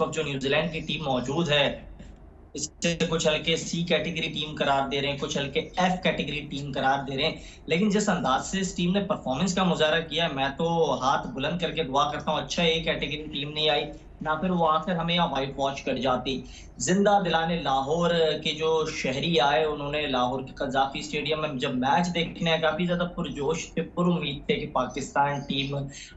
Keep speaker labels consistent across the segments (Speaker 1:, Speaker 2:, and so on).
Speaker 1: वक्त जो न्यूजीलैंड की टीम मौजूद है, इससे कुछ हल्के सी कैटेगरी टीम करार दे रहे हैं, कुछ हल्के एफ कैटेगरी टीम करार दे रहे हैं। लेकिन जिस अंदाज से इस टीम ने परफॉर्मेंस का मुजाहरा किया, मैं तो हाथ बुलंद करके दुआ करता हूँ, अच्छा ए कैटेगरी टीम नहीं आई, ना फिर वो आकर हमें यहाँ व्हाइट वॉश कर जाती। जिंदा दिलाने लाहौर के जो शहरी आए, उन्होंने लाहौर के कज़ाकी स्टेडियम में जब मैच देखने आए, काफी ज्यादा पुरजोश थे, पुरुम्मीद थे कि पाकिस्तान टीम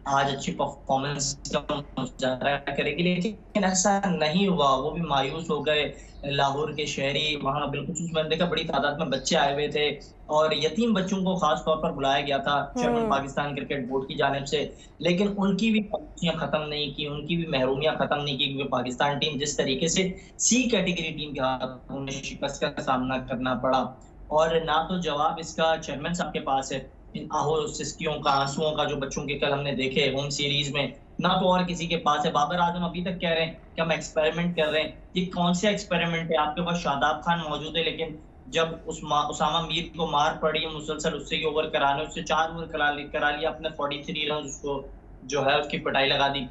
Speaker 1: आज अच्छी परफॉर्मेंस का मुजाहरा करेगी, लेकिन ऐसा नहीं हुआ। वो भी मायूस हो गए लाहौर के शहरी। वहां बिलखुसूस मैंने देखा बड़ी तादाद में बच्चे आए हुए थे और यतीम बच्चों को खास तौर पर बुलाया गया था चेयरमैन
Speaker 2: हुँ।
Speaker 1: पाकिस्तान क्रिकेट बोर्ड की जानिब से। लेकिन उनकी भी खुशियां खत्म नहीं की, उनकी भी महरूमियां खत्म नहीं की, क्योंकि पाकिस्तान टीम जिस तरीके से सी कैटेगरी टीम के हाथ उन्हें शिकस्त का सामना करना पड़ा। और ना तो जवाब इसका चेयरमैन साहब के पास है, इन आहो सिस्कियों का, आंसुओं का, जो बच्चों के कल हमने देखे होम सीरीज में, ना तो और किसी के पास है। बाबर आजम अभी तक कह रहे हैं कि हम एक्सपेरिमेंट कर रहे हैं। ये कौन सा एक्सपेरिमेंट है? आपके पास शादाब खान मौजूद है, लेकिन जब उसामा मीर को मार पड़ी मुसलसल उससे ही ओवर कराने, उससे 4 ओवर करा लिया अपने 43 रन, उसको जो है उसकी पिटाई लगा दी।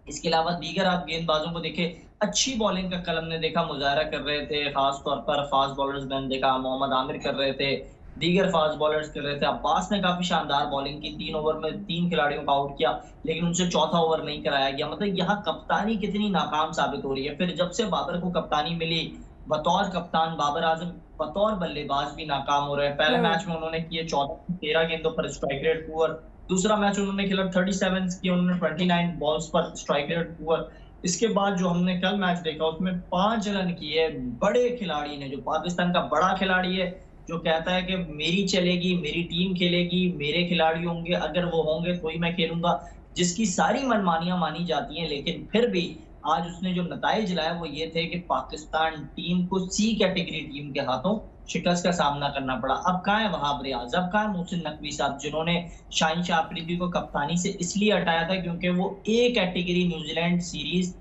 Speaker 1: इसके अलावा दीगर आप गेंदबाजों को देखें, अच्छी बॉलिंग का कल हमने देखा, मुजाहरा कर रहे थे, खास तौर पर फास्ट बॉलर्स मैंने देखा, मोहम्मद आमिर कर रहे थे, दीगर फास्ट बॉलर्स कर रहे थे। अब्बास ने काफी शानदार बॉलिंग की, 3 ओवर में 3 खिलाड़ियों को आउट किया, लेकिन उनसे चौथा ओवर नहीं कराया गया। मतलब यहाँ कप्तानी कितनी नाकाम साबित हो रही है। फिर जब से बाबर को कप्तानी मिली, बतौर कप्तान बाबर आजम बतौर बल्लेबाज भी नाकाम हो रहे हैं। पहले
Speaker 2: हुँ।
Speaker 1: मैच में उन्होंने किए 13 गेंदों पर स्ट्राइक रेट पुअर, दूसरा मैच उन्होंने खेला 37 किए, उन्होंने 29 बॉल्स पर स्ट्राइक रेट पुअर। इसके बाद जो हमने कल मैच देखा उसमें 5 रन किए बड़े खिलाड़ी ने, जो पाकिस्तान का बड़ा खिलाड़ी है, जो कहता है कि मेरी चलेगी, मेरी टीम खेलेगी, मेरे खिलाड़ी होंगे, अगर वो होंगे तो ही मैं खेलूंगा, जिसकी सारी मनमानियां मानी जाती हैं। लेकिन फिर भी आज उसने जो नताइज लाया वो ये थे कि पाकिस्तान टीम को सी कैटेगरी टीम के हाथों शिकस्त का सामना करना पड़ा। अब कहाँ है वहाब रियाज, अब कहाँ है मोहसिन नकवी साहब, जिन्होंने शाहीन शाह अफरीदी को कप्तानी से इसलिए हटाया था क्योंकि वो ए कैटेगरी न्यूजीलैंड सीरीज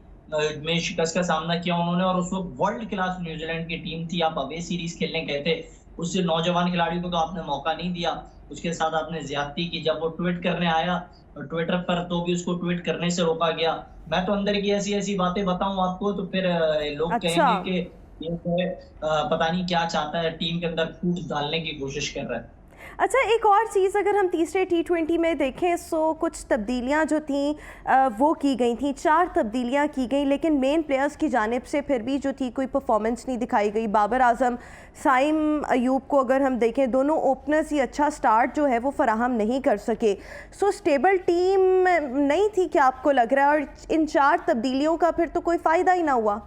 Speaker 1: में शिकस्त का सामना किया उन्होंने, और उस वक्त वर्ल्ड क्लास न्यूजीलैंड की टीम थी। आप अवे सीरीज खेलने गए थे, उससे नौजवान खिलाड़ी को तो आपने मौका नहीं दिया, उसके साथ आपने ज्यादती की। जब वो ट्वीट करने आया ट्विटर पर, तो भी उसको ट्वीट करने से रोका गया। मैं तो अंदर की ऐसी ऐसी बातें बताऊं आपको तो फिर लोग
Speaker 2: अच्छा।
Speaker 1: कहेंगे कि ये जो है पता नहीं क्या चाहता है, टीम के अंदर फूट डालने की कोशिश कर रहा है।
Speaker 2: अच्छा, एक और चीज़ अगर हम तीसरे टी20 में देखें सो कुछ तब्दीलियां जो थीं वो की गई थी, 4 तब्दीलियां की गई, लेकिन मेन प्लेयर्स की जानिब से फिर भी जो थी कोई परफॉर्मेंस नहीं दिखाई गई। बाबर आजम, साइम अयूब को अगर हम देखें, दोनों ओपनर्स ही अच्छा स्टार्ट जो है वो फराहम नहीं कर सके। सो स्टेबल टीम नहीं थी क्या आपको लग रहा है? और इन 4 तब्दीलियों का फिर तो कोई फ़ायदा ही ना हुआ।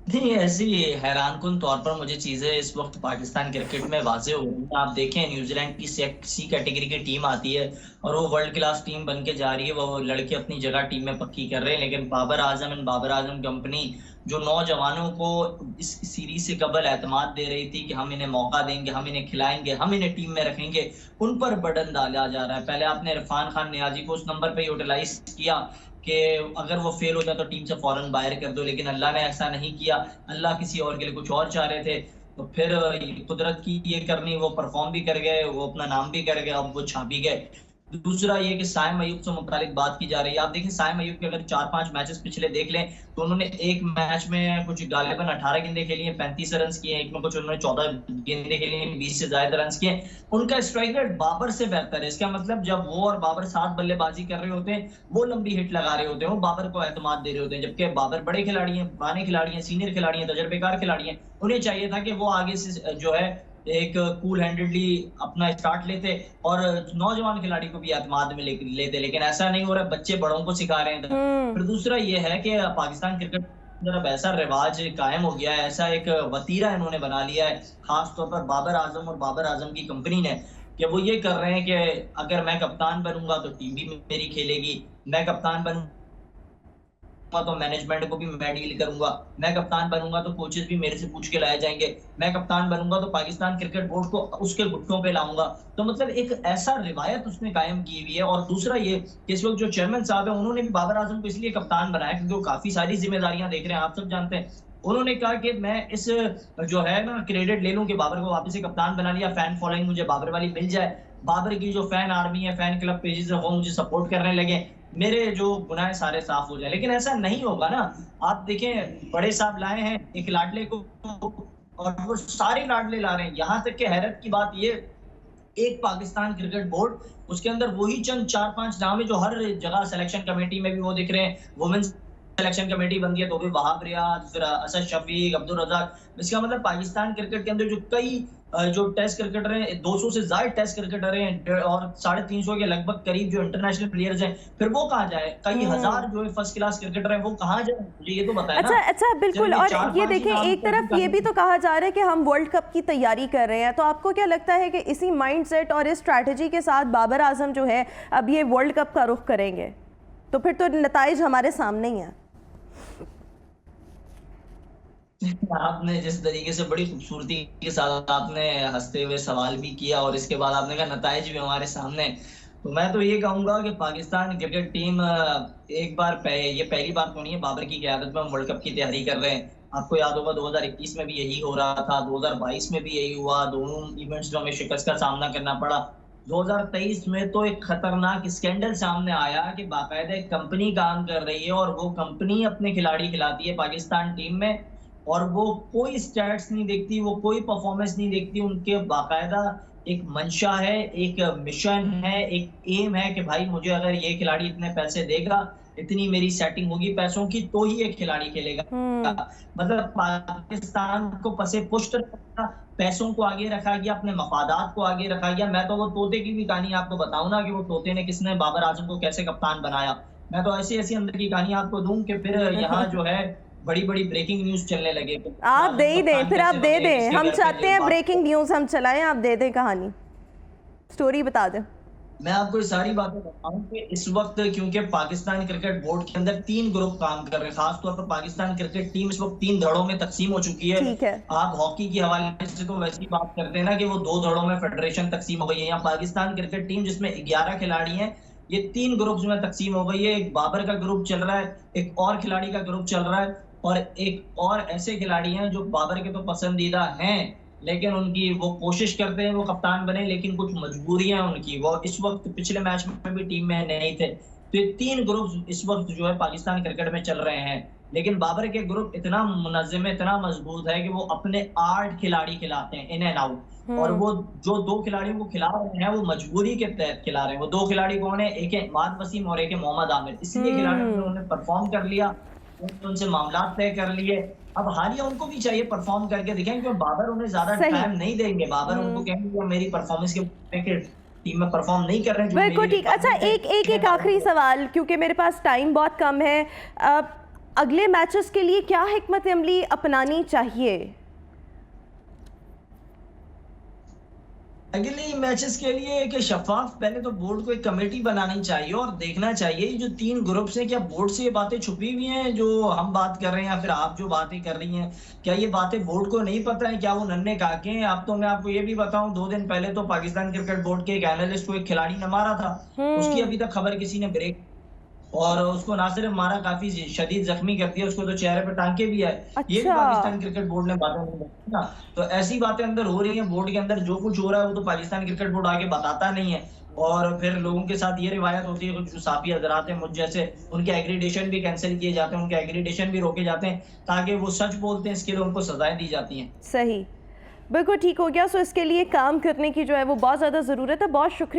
Speaker 1: नहीं, ऐसी हैरानकुन तौर पर मुझे चीजें इस वक्त पाकिस्तान क्रिकेट में वाज़ेह हो रही हैं। आप देखें, न्यूजीलैंड की सी कैटेगरी की टीम आती है और वो वर्ल्ड क्लास टीम बन के जा रही है, वो लड़के अपनी जगह टीम में पक्की कर रहे हैं। लेकिन बाबर आजम एंड बाबर आजम कंपनी जो नौजवानों को इस सीरीज से कबल एतमाद दे रही थी कि हम इन्हें मौका देंगे, हम इन्हें खिलाएंगे, हम इन्हें टीम में रखेंगे, उन पर बर्डन डाला जा रहा है। पहले आपने इरफान खान नियाजी को उस नंबर पे यूटिलाइज किया कि अगर वो फेल हो जाए तो टीम से फौरन बाहर कर दो, लेकिन अल्लाह ने ऐसा नहीं किया। अल्लाह किसी और के लिए कुछ और चाह रहे थे। तो फिर कुदरत की ये करनी, वो परफॉर्म भी कर गए, वो अपना नाम भी कर गए, अब वो छा भी गए। दूसरा ये कि साइम अयूब से मुतालिक बात की जा रही है। आप देखिए, साइम अयूब के अगर 4-5 मैचेस पिछले देख लें तो उन्होंने एक मैच में कुछ गालिबन 18 गेंदें खेली हैं, 35 रन किए हैं, एक में कुछ उन्होंने 14 गेंदें खेली हैं, 20 से ज्यादा रन किए। उनका स्ट्राइक रेट बाबर से बेहतर है। इसका मतलब जब वो और बाबर साथ बल्लेबाजी कर रहे होते हैं, वो लंबी हिट लगा रहे होते हैं, वो बाबर को एतमाद दे रहे होते हैं, जबकि बाबर बड़े खिलाड़ी हैं, पुराने खिलाड़ी हैं, सीनियर खिलाड़ी हैं, तजर्बेकार खिलाड़ी हैं। उन्हें चाहिए था कि वो आगे से जो है एक कूल हैंडेडली अपना स्टार्ट लेते और नौजवान खिलाड़ी को भी एतमाद में लेते, लेकिन ऐसा नहीं हो रहा। बच्चे बड़ों को सिखा रहे हैं।
Speaker 2: हम्म।
Speaker 1: फिर दूसरा ये है कि पाकिस्तान क्रिकेट अंदर अब ऐसा रिवाज कायम हो गया है, ऐसा एक वतीरा इन्होंने बना लिया है, खास तौर पर बाबर आजम और बाबर आजम की कंपनी ने, कि वो ये कर रहे हैं कि अगर मैं कप्तान बनूंगा तो टीम भी मेरी खेलेगी, मैं कप्तान बनूंगा तो मैनेजमेंट को भी मैं डील करूंगा, मैं कप्तान बनूंगा तो कोचेस भी मेरे से पूछ के लाए जाएंगे, मैं कप्तान बनूंगा तो पाकिस्तान क्रिकेट बोर्ड को उसके घुटनों पे लाऊंगा। तो मतलब एक ऐसा रिवायत उसने कायम की हुई है। और दूसरा ये कि इस वक्त जो चेयरमैन साहब है, उन्होंने भी बाबर आजम को इसलिए कप्तान बनाया क्योंकि वो काफी सारी जिम्मेदारियां देख रहे हैं, आप सब जानते हैं। उन्होंने कहा कि मैं इस जो है ना क्रेडिट ले लूं कि बाबर को वापस से कप्तान बना लिया, फैन फॉलोइंग मुझे बाबर वाली मिल जाए, बाबर की जो फैन आर्मी है, फैन क्लब पेजेस है, वो मुझे सपोर्ट करने लगे, मेरे जो गुनाह सारे साफ हो जाए, लेकिन ऐसा नहीं होगा ना। आप देखें, बड़े साहब लाए हैं एक लाडले को और वो सारे लाडले ला रहे हैं। यहाँ तक कि हैरत की बात ये, एक पाकिस्तान क्रिकेट बोर्ड, उसके अंदर वही चंद 4-5 नाम है जो हर जगह सिलेक्शन कमेटी में भी वो दिख रहे हैं। वुमेन्स सिलेक्शन कमेटी बनती है तो भी वहाब रियाज, फिर असद शफीक, अब्दुल रजाक। इसका मतलब पाकिस्तान क्रिकेट के अंदर जो कई जो टेस्ट क्रिकेटर हैं, 200 से ज्यादा टेस्ट क्रिकेटर हैं और 350 के लगभग करीब जो इंटरनेशनल प्लेयर्स हैं, फिर वो कहाँ जाए? कई हजार जो है फर्स्ट क्लास क्रिकेटर हैं, वो कहाँ जाए? मुझे ये तो बताए ना।
Speaker 2: अच्छा बिल्कुल।
Speaker 1: सिर्फ
Speaker 2: और
Speaker 1: चार
Speaker 2: ये
Speaker 1: पांच ही
Speaker 2: देखें,
Speaker 1: नाम
Speaker 2: एक तरफ ये भी तो कहा जा रहा है कि हम वर्ल्ड कप की तैयारी कर रहे हैं, तो आपको क्या लगता है कि इसी माइंडसेट और इस स्ट्रैटेजी के साथ बाबर आजम जो है अब ये वर्ल्ड कप का रुख करेंगे, तो फिर तो नताइज हमारे सामने ही हैं।
Speaker 1: आपने जिस तरीके से बड़ी खूबसूरती के साथ आपने हंसते हुए सवाल भी किया और इसके बाद आपने कहा नताइज भी हमारे सामने, तो मैं तो ये कहूंगा कि पाकिस्तान क्रिकेट टीम एक बार ये पहली बार तो नहीं है, बाबर की क़यादत में हम वर्ल्ड कप की तैयारी कर रहे हैं। आपको याद होगा 2021 में भी यही हो रहा था, 2022 में भी यही हुआ। दोनों इवेंट्स में हमें शिकस्त का सामना करना पड़ा। 2023 में तो एक खतरनाक स्कैंडल सामने आया कि बाकायदा एक कंपनी काम कर रही है और वो कंपनी अपने खिलाड़ी खिलाती है पाकिस्तान टीम में, और वो कोई स्टैट्स नहीं देखती, वो कोई परफॉर्मेंस नहीं देखती। उनके बाकायदा एक मंशा है, एक मिशन है, एक एम है कि भाई मुझे अगर ये खिलाड़ी इतने पैसे देगा, इतनी मेरी सेटिंग होगी पैसों की, तो ही एक खिलाड़ी खेलेगा। मतलब पाकिस्तान को पसे पुष्ट रखा, पैसों को आगे रखा गया, अपने मफादात को आगे रखा गया। मैं तो वो तोते की भी कहानी आपको बताऊं ना कि वो तोते ने किसने बाबर आजम को कैसे कप्तान बनाया। मैं तो ऐसी ऐसी अंदर की कहानी आपको दूं कि फिर यहाँ जो है बड़ी बड़ी ब्रेकिंग न्यूज चलने लगे।
Speaker 2: आप दे ही दें, फिर आप दे दें, हम चाहते हैं ब्रेकिंग न्यूज हम चलाएं, आप दे दें कहानी, स्टोरी बता दें।
Speaker 1: मैं आपको ये सारी बातें बताऊं कि इस वक्त क्योंकि पाकिस्तान क्रिकेट बोर्ड के अंदर 3 ग्रुप काम कर रहे हैं। खासतौर पर पाकिस्तान क्रिकेट टीम इस वक्त 3 धड़ों में तकसीम हो चुकी है।
Speaker 2: ठीक है।
Speaker 1: आप हॉकी के हवाले से तो वैसी बात करते हैं ना कि वो 2 धड़ों में फेडरेशन तकसीम हो गई है। यहाँ पाकिस्तान क्रिकेट टीम जिसमें 11 खिलाड़ी हैं, ये 3 ग्रुप्स में तकसीम हो गई है। एक बाबर का ग्रुप चल रहा है, एक और खिलाड़ी का ग्रुप चल रहा है, और एक और ऐसे खिलाड़ी हैं जो बाबर के तो पसंदीदा हैं, लेकिन उनकी वो कोशिश करते हैं वो कप्तान बने, लेकिन कुछ मजबूरियां उनकी, वो इस वक्त पिछले मैच में भी टीम में नहीं थे। तो ये 3 ग्रुप इस वक्त जो है पाकिस्तान क्रिकेट में चल रहे हैं, लेकिन बाबर के ग्रुप इतना मुनज़्ज़म है, इतना मजबूत है कि वो अपने 8 खिलाड़ी खिलाते हैं इन एंड आउट। और वो जो 2 खिलाड़ियों को खिला रहे हैं वो मजबूरी के तहत खिला रहे हैं। वो 2 खिलाड़ी कौन है? एक है इमाद वसीम और एक है मोहम्मद आमिर। इसलिए खिलाड़ियों ने उन्होंने परफॉर्म कर लिया, उनसे मामला तय कर लिए। अब हालिया उनको भी चाहिए परफॉर्म करके दिखाएं, क्योंकि बाबर उन्हें ज्यादा टाइम नहीं देंगे। बाबर उनको कहेंगे मेरी परफॉर्मेंस के टीम में परफॉर्म नहीं कर रहे हैं।
Speaker 2: बिल्कुल ठीक। अच्छा, एक आखिरी सवाल, क्योंकि मेरे पास टाइम बहुत कम है। अगले मैचेस के लिए क्या हिकमत अमली अपनानी चाहिए?
Speaker 1: अगले मैचेस के लिए कि शफाफ, पहले तो बोर्ड को एक कमेटी बनानी चाहिए और देखना चाहिए जो 3 ग्रुप्स हैं, क्या बोर्ड से ये बातें छुपी हुई हैं जो हम बात कर रहे हैं, या फिर आप जो बातें कर रही हैं, क्या ये बातें बोर्ड को नहीं पता है? क्या वो नन्हे काके हैं? अब तो मैं आपको ये भी बताऊं, 2 दिन पहले तो पाकिस्तान क्रिकेट बोर्ड के एक एनालिस्ट को एक खिलाड़ी ने मारा था, उसकी अभी तक खबर किसी ने ब्रेक, और उसको ना सिर्फ मारा, काफी शदीद जख्मी कर दिया, उसको तो चेहरे पे टांके भी है। ये भी पाकिस्तान क्रिकेट बोर्ड ने बातें नहीं बताई ना। तो ऐसी बातें अंदर हो रही हैं बोर्ड के अंदर, जो कुछ हो रहा है वो तो पाकिस्तान क्रिकेट बोर्ड आगे बताता नहीं है, और फिर लोगों के साथ ये रिवायत होती है, कुछ साफी हजरात हैं मुझ जैसे, उनके एग्रीडेशन भी कैंसिल किए जाते हैं, उनके एग्रीडेशन भी रोके जाते हैं, ताकि वो सच बोलते हैं, इसके लिए उनको सजाएं दी जाती हैं।
Speaker 2: सही, बिल्कुल ठीक हो गया। सो इसके लिए काम करने की जो है वो बहुत ज़्यादा ज़रूरत है। बहुत शुक्रिया।